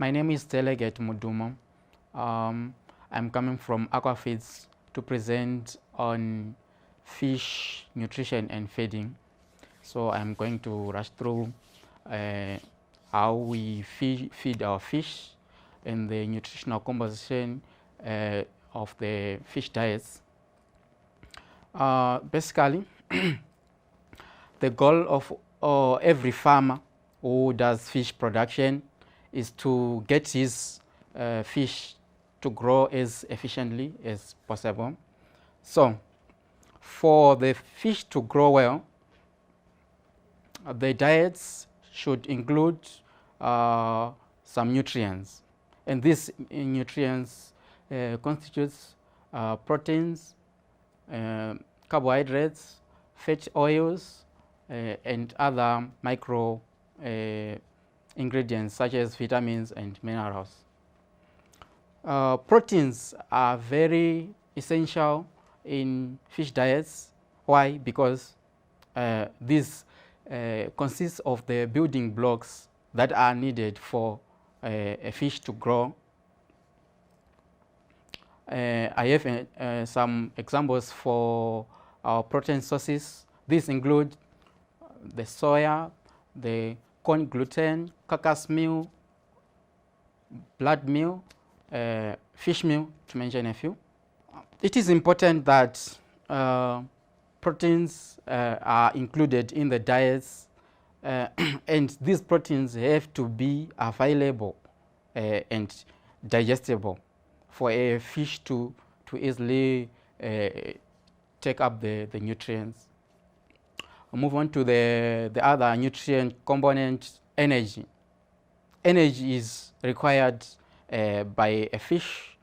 My name is Delegate Mudumo. I'm coming from Aquafeeds to present on fish nutrition and feeding. So I'm going to rush through how we feed our fish and the nutritional composition of the fish diets. Basically, the goal of every farmer who does fish production is to get his fish to grow as efficiently as possible. So, for the fish to grow well, the diets should include some nutrients, and these nutrients constitutes proteins, carbohydrates, fat oils, and other micro ingredients such as vitamins and minerals. Proteins are very essential in fish diets. Why? Because these consist of the building blocks that are needed for a fish to grow. I have some examples for our protein sources. These include the soya, the corn gluten, carcass meal, blood meal, fish meal, to mention a few. It is important that proteins are included in the diets, and these proteins have to be available and digestible for a fish to easily take up the nutrients. I'll move on to the other nutrient component, energy. Energy is required by a fish.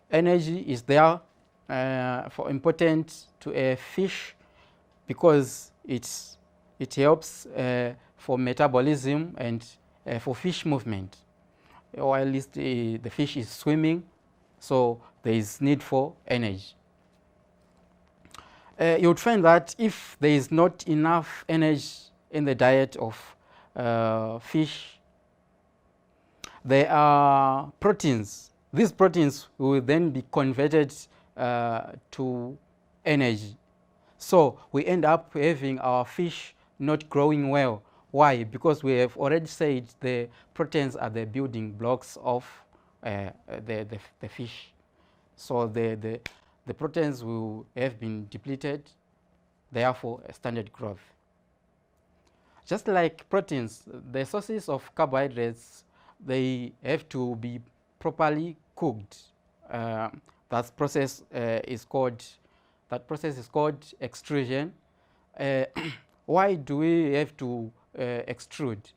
Energy is there for important to a fish because it helps for metabolism and for fish movement. Or at least the fish is swimming, so there is need for energy. You would find that if there is not enough energy in the diet of fish, there are proteins. These proteins will then be converted to energy. So we end up having our fish not growing well. Why? Because we have already said the proteins are the building blocks of the fish. So the proteins will have been depleted, therefore standard growth. Just like proteins, the sources of carbohydrates, they have to be properly cooked. That process is called extrusion. Why do we have to extrude?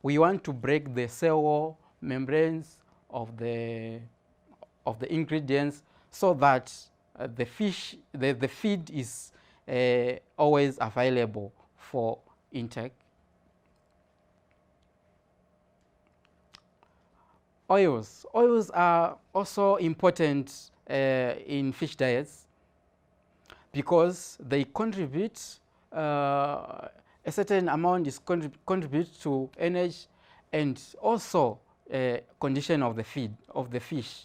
We want to break the cell wall membranes of the ingredients so that the feed is always available for intake. Oils are also important in fish diets because they contribute a certain amount is contribute to energy and also condition of the feed of the fish.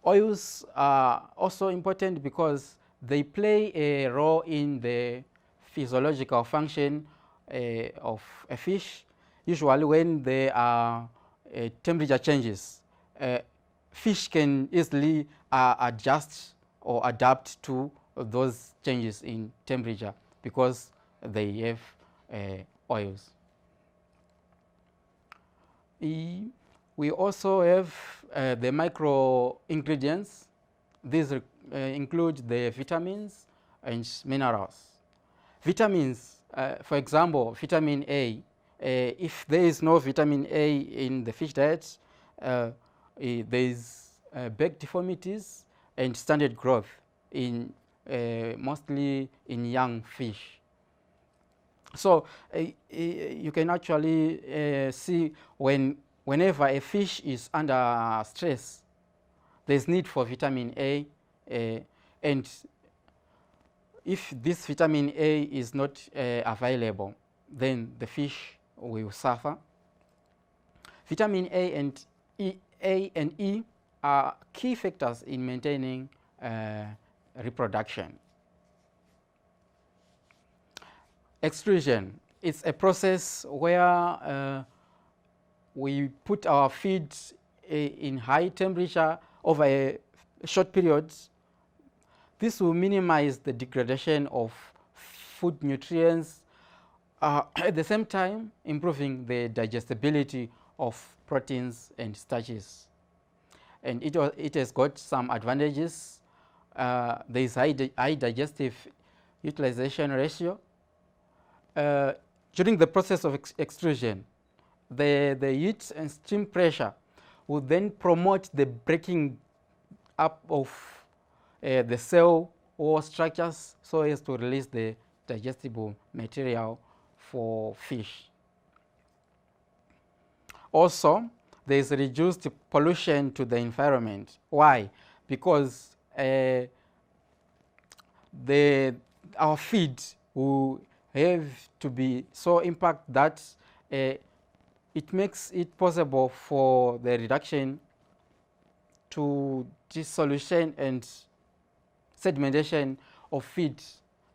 Oils are also important because they play a role in the physiological function of a fish. Usually when there are temperature changes, fish can easily adjust or adapt to those changes in temperature because they have oils. We also have the micro ingredients. These include the vitamins and minerals. Vitamins, for example, vitamin A. If there is no vitamin A in the fish diet, there is back deformities and standard growth in mostly in young fish. So you can actually see whenever a fish is under stress, there's need for vitamin A, and if this vitamin A is not available, then the fish will suffer. Vitamin A and E are key factors in maintaining reproduction. Extrusion, it's a process where we put our feed in high temperature over a short period. This will minimize the degradation of food nutrients, at the same time improving the digestibility of proteins and starches. And it has got some advantages. There is high digestive utilization ratio. During the process of extrusion, the heat and steam pressure will then promote the breaking up of the cell wall structures so as to release the digestible material for fish. Also, there is reduced pollution to the environment. Why? Because our feed will have to be so impact that it makes it possible for the reduction to dissolution and sedimentation of feed,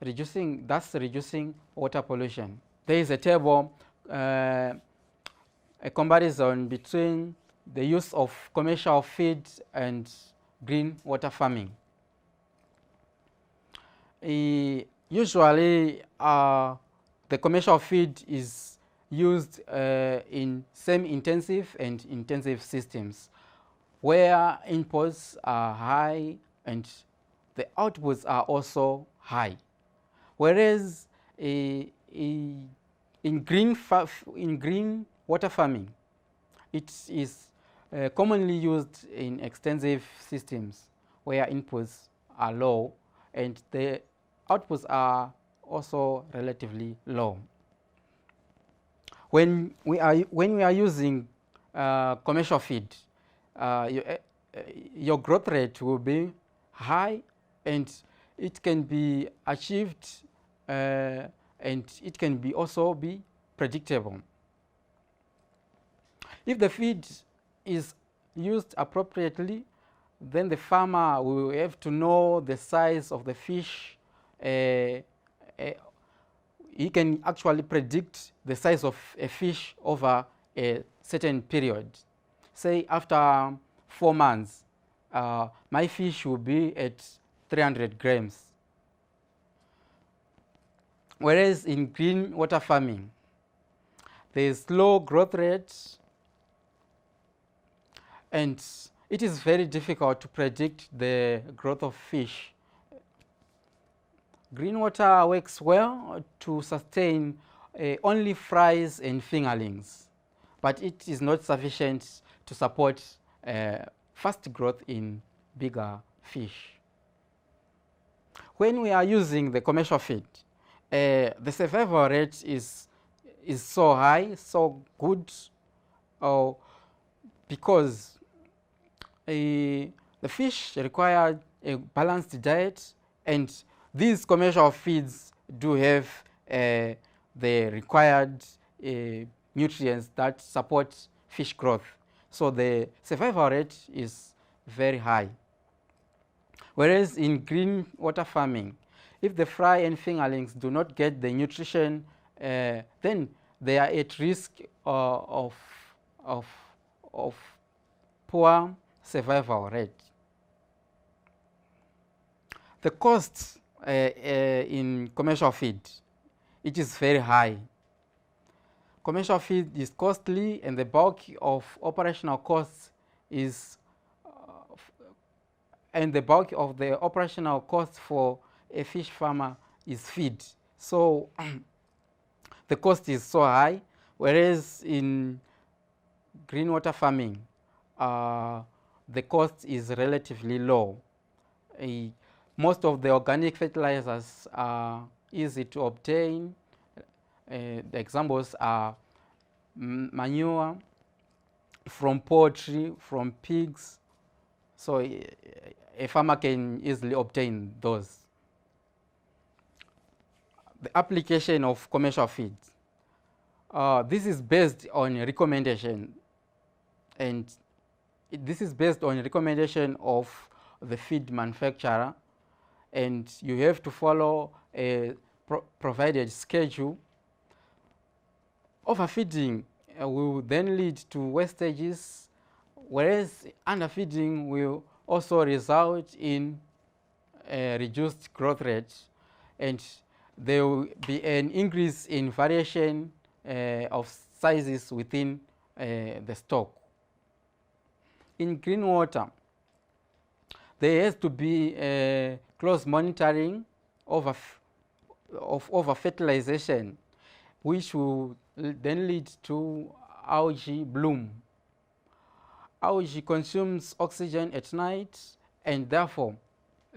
thus reducing water pollution. There is a table, a comparison between the use of commercial feed and green water farming. Usually, the commercial feed is used in semi-intensive and intensive systems where inputs are high and the outputs are also high. Whereas in green water farming, it is commonly used in extensive systems where inputs are low and the outputs are also relatively low. When we are using commercial feed, your growth rate will be high and it can be achieved and it can also be predictable. If the feed is used appropriately, then the farmer will have to know the size of the fish. He can actually predict the size of a fish over a certain period. Say after 4 months, my fish will be at 300 grams. Whereas in green water farming, there is low growth rate and it is very difficult to predict the growth of fish. Green water works well to sustain only fries and fingerlings, but it is not sufficient to support fast growth in bigger fish. When we are using the commercial feed, the survival rate is so high, so good, because the fish require a balanced diet, and these commercial feeds do have the required nutrients that support fish growth. So the survival rate is very high. Whereas in green water farming, if the fry and fingerlings do not get the nutrition, then they are at risk of poor survival rate. The cost in commercial feed, it is very high. Commercial feed is costly and the bulk of operational costs is and the bulk of the operational cost for a fish farmer is feed. So the cost is so high, whereas in green water farming, the cost is relatively low. Most of the organic fertilizers are easy to obtain. The examples are manure from poultry, from pigs. So a farmer can easily obtain those. The application of commercial feeds. This is based on recommendation, and this is based on recommendation of the feed manufacturer, and you have to follow a provided schedule. Overfeeding will then lead to wastages, whereas underfeeding will also result in a reduced growth rate, and there will be an increase in variation of sizes within the stock. In green water, there has to be close monitoring of over-fertilization, which will then lead to algae bloom. Algae consumes oxygen at night and therefore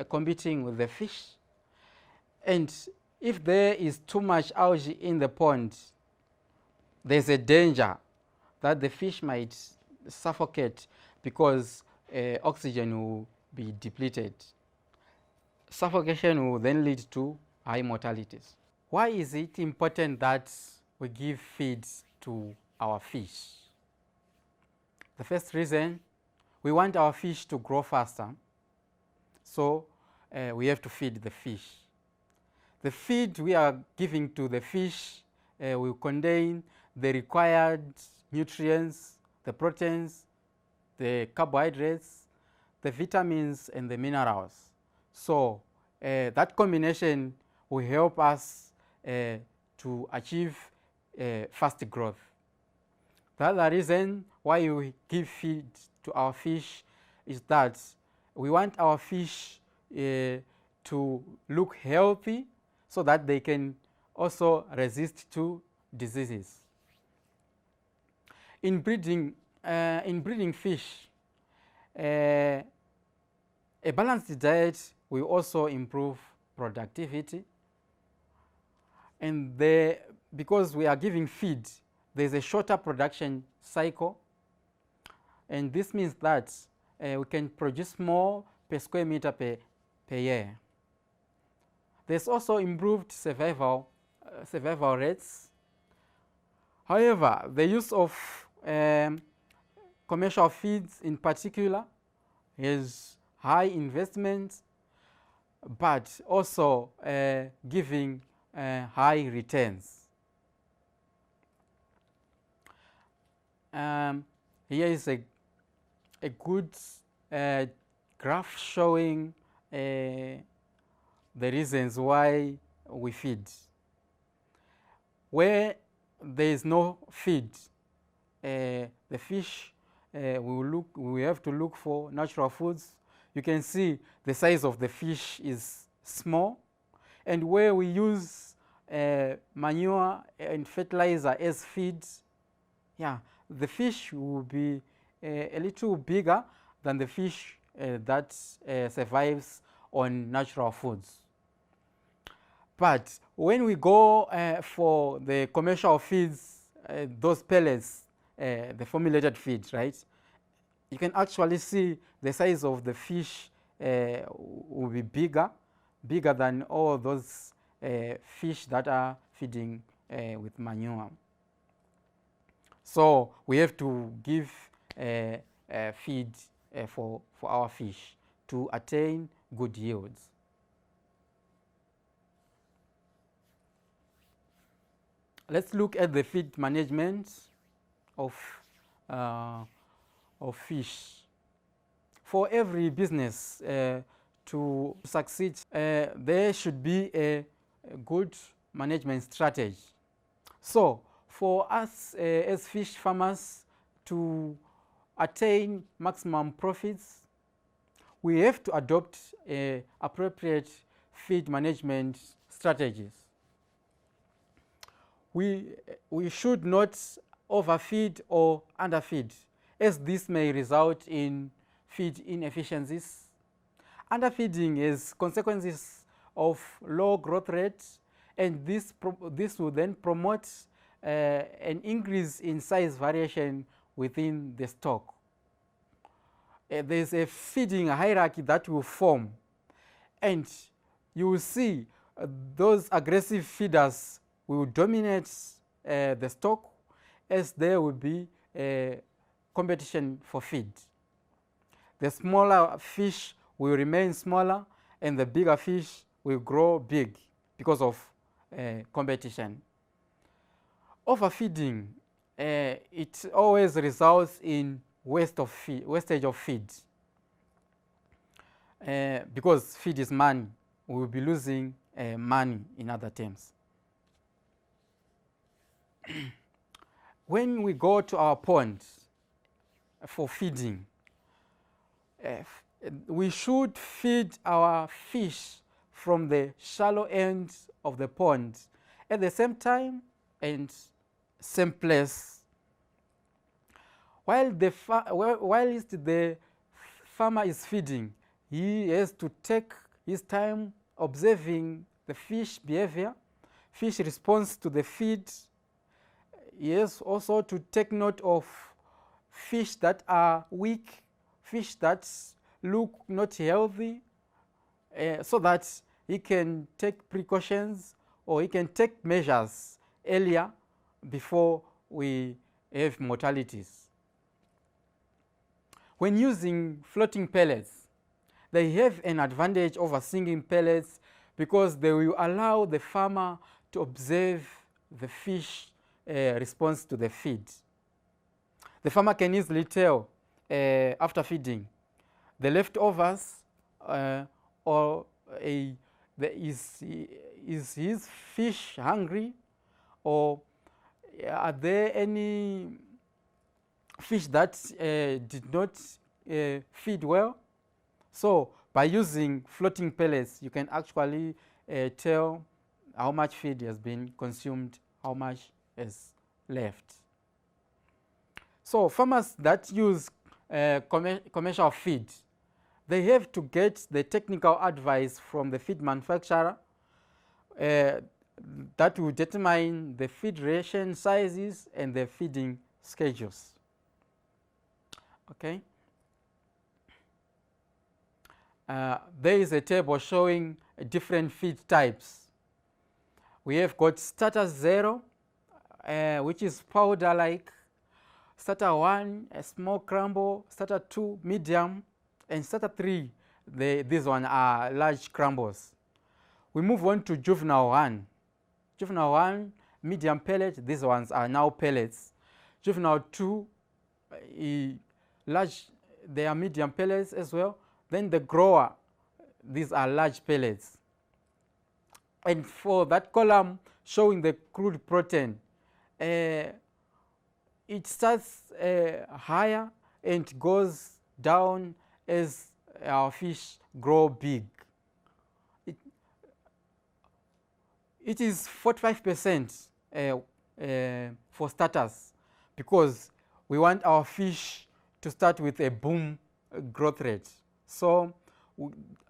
competing with the fish. And if there is too much algae in the pond, there's a danger that the fish might suffocate because oxygen will be depleted. Suffocation will then lead to high mortalities. Why is it important that we give feeds to our fish? The first reason, we want our fish to grow faster, so we have to feed the fish. The feed we are giving to the fish will contain the required nutrients, the proteins, the carbohydrates, the vitamins, and the minerals. So that combination will help us to achieve fast growth. The other reason why we give feed to our fish is that we want our fish to look healthy so that they can also resist to diseases. In breeding fish, a balanced diet will also improve productivity. And because we are giving feed, there's a shorter production cycle. And this means that we can produce more per square meter per year. There's also improved survival rates. However, the use of commercial feeds in particular is high investment, but also giving high returns. Here is a good graph showing the reasons why we feed. Where there is no feed, the fish we have to look for natural foods. You can see the size of the fish is small, and where we use manure and fertilizer as feed, the fish will be a little bigger than the fish that survives on natural foods. But when we go for the commercial feeds, those pellets, the formulated feeds, right? You can actually see the size of the fish will be bigger than all those fish that are feeding with manure. So we have to give feed for our fish to attain good yields. Let's look at the feed management of fish. For every business to succeed, there should be a good management strategy. So for us as fish farmers to attain maximum profits, we have to adopt appropriate feed management strategies. We should not overfeed or underfeed, as this may result in feed inefficiencies. Underfeeding has consequences of low growth rate, and this will then promote an increase in size variation within the stock. There's a feeding hierarchy that will form, and you will see those aggressive feeders will dominate the stock, as there will be a competition for feed. The smaller fish will remain smaller and the bigger fish will grow big because of competition. Overfeeding, it always results in wastage of feed. Because feed is money, we will be losing money in other terms. When we go to our pond for feeding, we should feed our fish from the shallow end of the pond at the same time and same place. Whilst the farmer is feeding, he has to take his time observing the fish behavior, fish response to the feed. He has also to take note of fish that are weak, fish that look not healthy, so that he can take precautions or he can take measures earlier before we have mortalities. When using floating pellets, they have an advantage over sinking pellets because they will allow the farmer to observe the fish response to the feed. The farmer can easily tell after feeding the leftovers or is his fish hungry, or are there any fish that did not feed well. So by using floating pellets, you can actually tell how much feed has been consumed, how much is left. So farmers that use commercial feed, they have to get the technical advice from the feed manufacturer that will determine the feed ration sizes and the feeding schedules. Okay. There is a table showing different feed types. We have got starter 0, which is powder-like, starter 1, a small crumble, starter 2, medium, and starter 3, these ones are large crumbles. We move on to juvenile 1. Juvenile 1, medium pellet, these ones are now pellets. Juvenile 2, large, they are medium pellets as well. Then the grower, these are large pellets. And for that column showing the crude protein, it starts higher and goes down as our fish grow big. It is 45% for starters, because we want our fish to start with a boom growth rate. So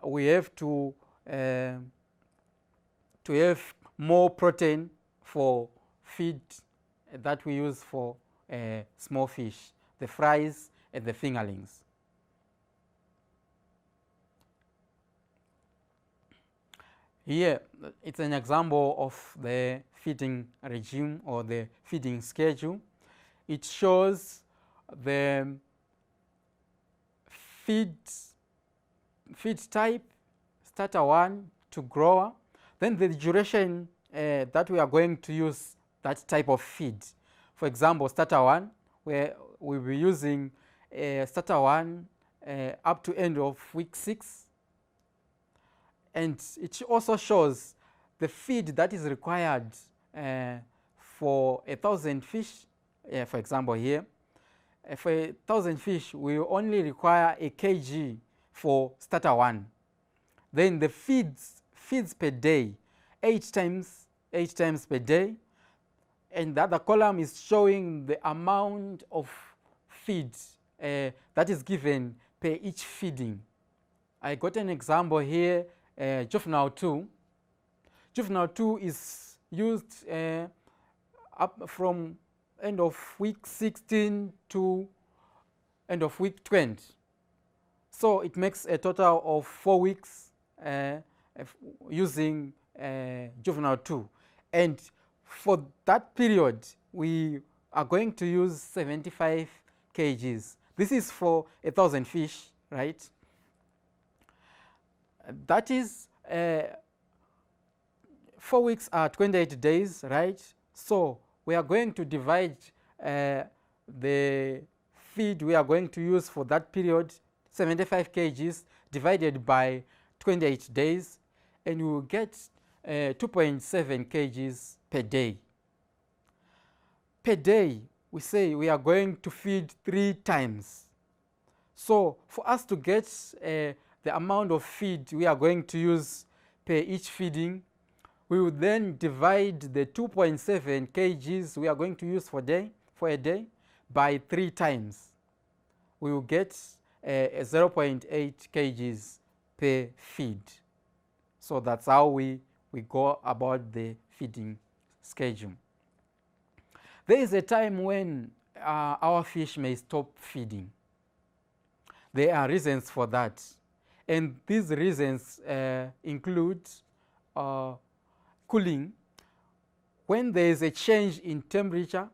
we have to have more protein for feed that we use for small fish, the fries and the fingerlings. Here, it's an example of the feeding regime or the feeding schedule. It shows the feed type, starter 1 to grower, then the duration that we are going to use that type of feed. For example, starter 1, where we'll be using starter 1 up to end of week 6. And it also shows the feed that is required for 1,000 fish. For example, here, for 1,000 fish, we only require a kg for starter 1. Then the feeds per day, 8 times per day. And the other column is showing the amount of feed that is given per each feeding. I got an example here. Juvenile 2. Juvenile 2 is used up from end of week 16 to end of week 20. So it makes a total of 4 weeks using Juvenile 2. And for that period, we are going to use 75 kgs. This is for 1,000 fish, right? That is 4 weeks are 28 days, right? So we are going to divide the feed we are going to use for that period, 75 kgs, divided by 28 days, and we will get 2.7 kgs per day. Per day, we say we are going to feed 3 times. So for us to get the amount of feed we are going to use per each feeding, we will then divide the 2.7 kgs we are going to use for a day by 3 times. We will get 0.8 kgs per feed. So that's how we go about the feeding schedule. There is a time when our fish may stop feeding. There are reasons for that. And these reasons include cooling. When there is a change in temperature,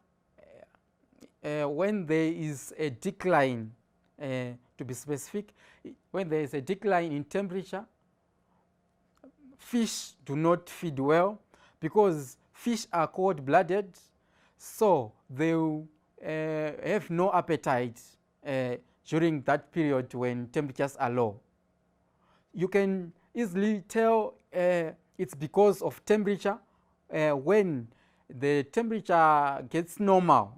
when there is a decline, to be specific, when there is a decline in temperature, fish do not feed well because fish are cold-blooded, so they will have no appetite during that period when temperatures are low. You can easily tell it's because of temperature. When the temperature gets normal,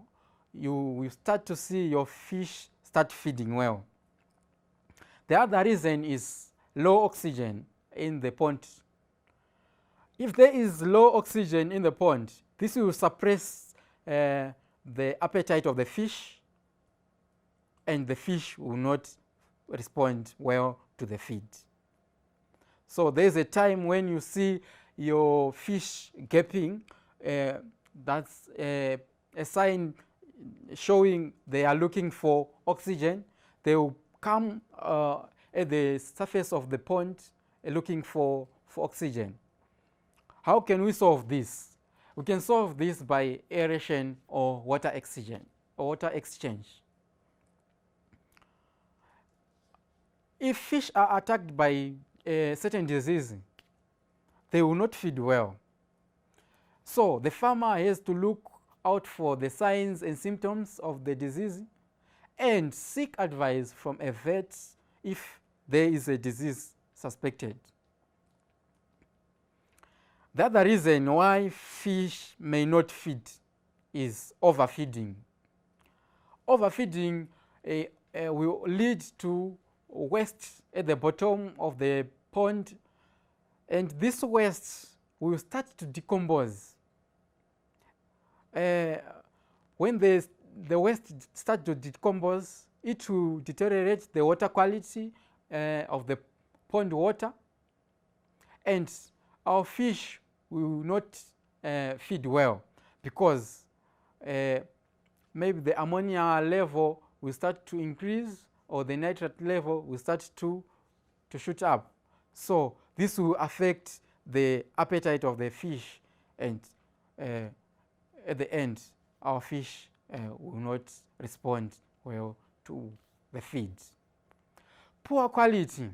you will start to see your fish start feeding well. The other reason is low oxygen in the pond. If there is low oxygen in the pond, this will suppress the appetite of the fish, and the fish will not respond well to the feed. So there's a time when you see your fish gaping, that's a sign showing they are looking for oxygen. They will come at the surface of the pond looking for oxygen. How can we solve this? We can solve this by aeration or water exchange. If fish are attacked by a certain disease, they will not feed well. So the farmer has to look out for the signs and symptoms of the disease and seek advice from a vet if there is a disease suspected. The other reason why fish may not feed is overfeeding. Overfeeding will lead to waste at the bottom of the pond, and this waste will start to decompose. When the waste starts to decompose, it will deteriorate the water quality of the pond water, and our fish will not feed well because maybe the ammonia level will start to increase or the nitrate level will start to shoot up. So this will affect the appetite of the fish, and at the end, our fish will not respond well to the feed. Poor quality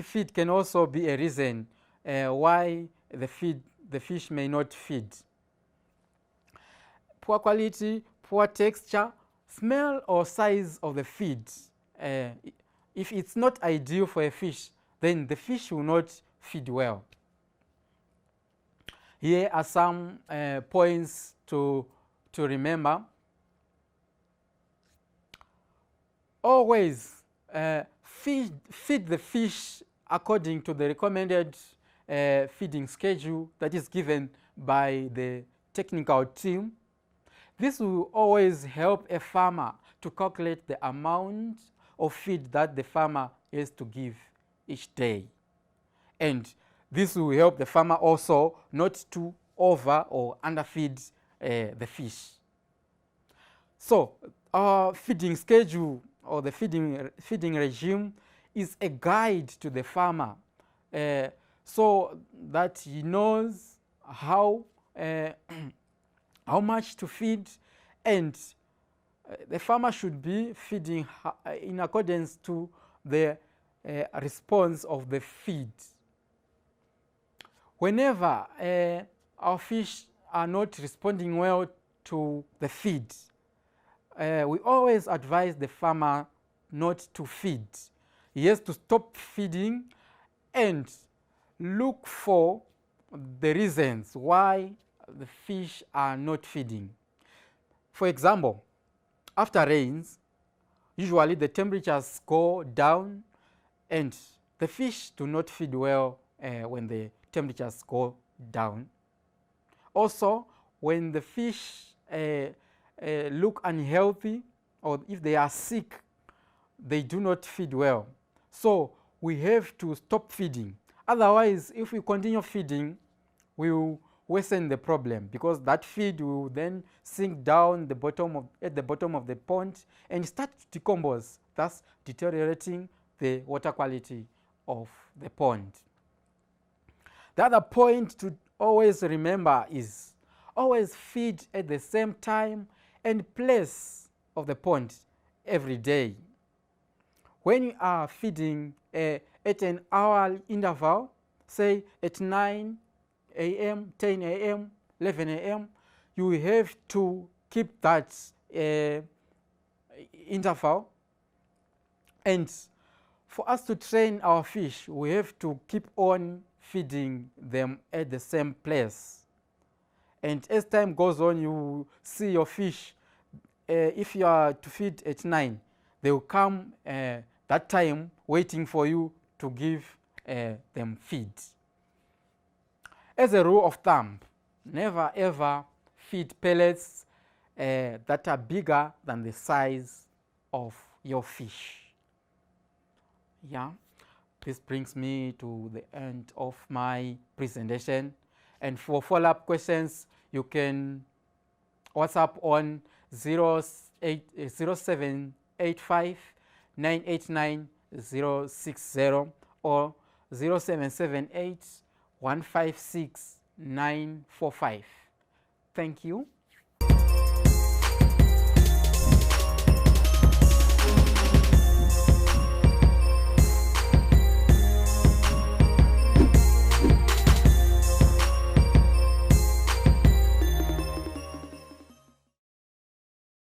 feed can also be a reason why the fish may not feed. Poor quality, poor texture, smell or size of the feed. If it's not ideal for a fish, then the fish will not feed well. Here are some points to remember. Always feed the fish according to the recommended feeding schedule that is given by the technical team. This will always help a farmer to calculate the amount of feed that the farmer has to give each day. And this will help the farmer also not to over or underfeed the fish. So our feeding schedule or the feeding regime is a guide to the farmer so that he knows how how much to feed, and the farmer should be feeding in accordance to the response of the feed. Whenever our fish are not responding well to the feed, we always advise the farmer not to feed. He has to stop feeding and look for the reasons why the fish are not feeding. For example, after rains, usually the temperatures go down and the fish do not feed well when the temperatures go down. Also, when the fish look unhealthy, or if they are sick, they do not feed well. So we have to stop feeding. Otherwise, if we continue feeding, we will worsen the problem, because that feed will then sink down at the bottom of the pond and start to decompose, thus deteriorating the water quality of the pond. The other point to always remember is always feed at the same time and place of the pond every day. When you are feeding at an hour interval, say at 9 a.m., 10 a.m., 11 a.m., you have to keep that interval. And for us to train our fish, we have to keep on feeding them at the same place. And as time goes on, you see your fish, if you are to feed at 9, they will come that time waiting for you to give them feed. As a rule of thumb, never ever feed pellets that are bigger than the size of your fish. Yeah, this brings me to the end of my presentation. And for follow-up questions, you can WhatsApp on 0785 989 060 or 0778 156 945. Thank you.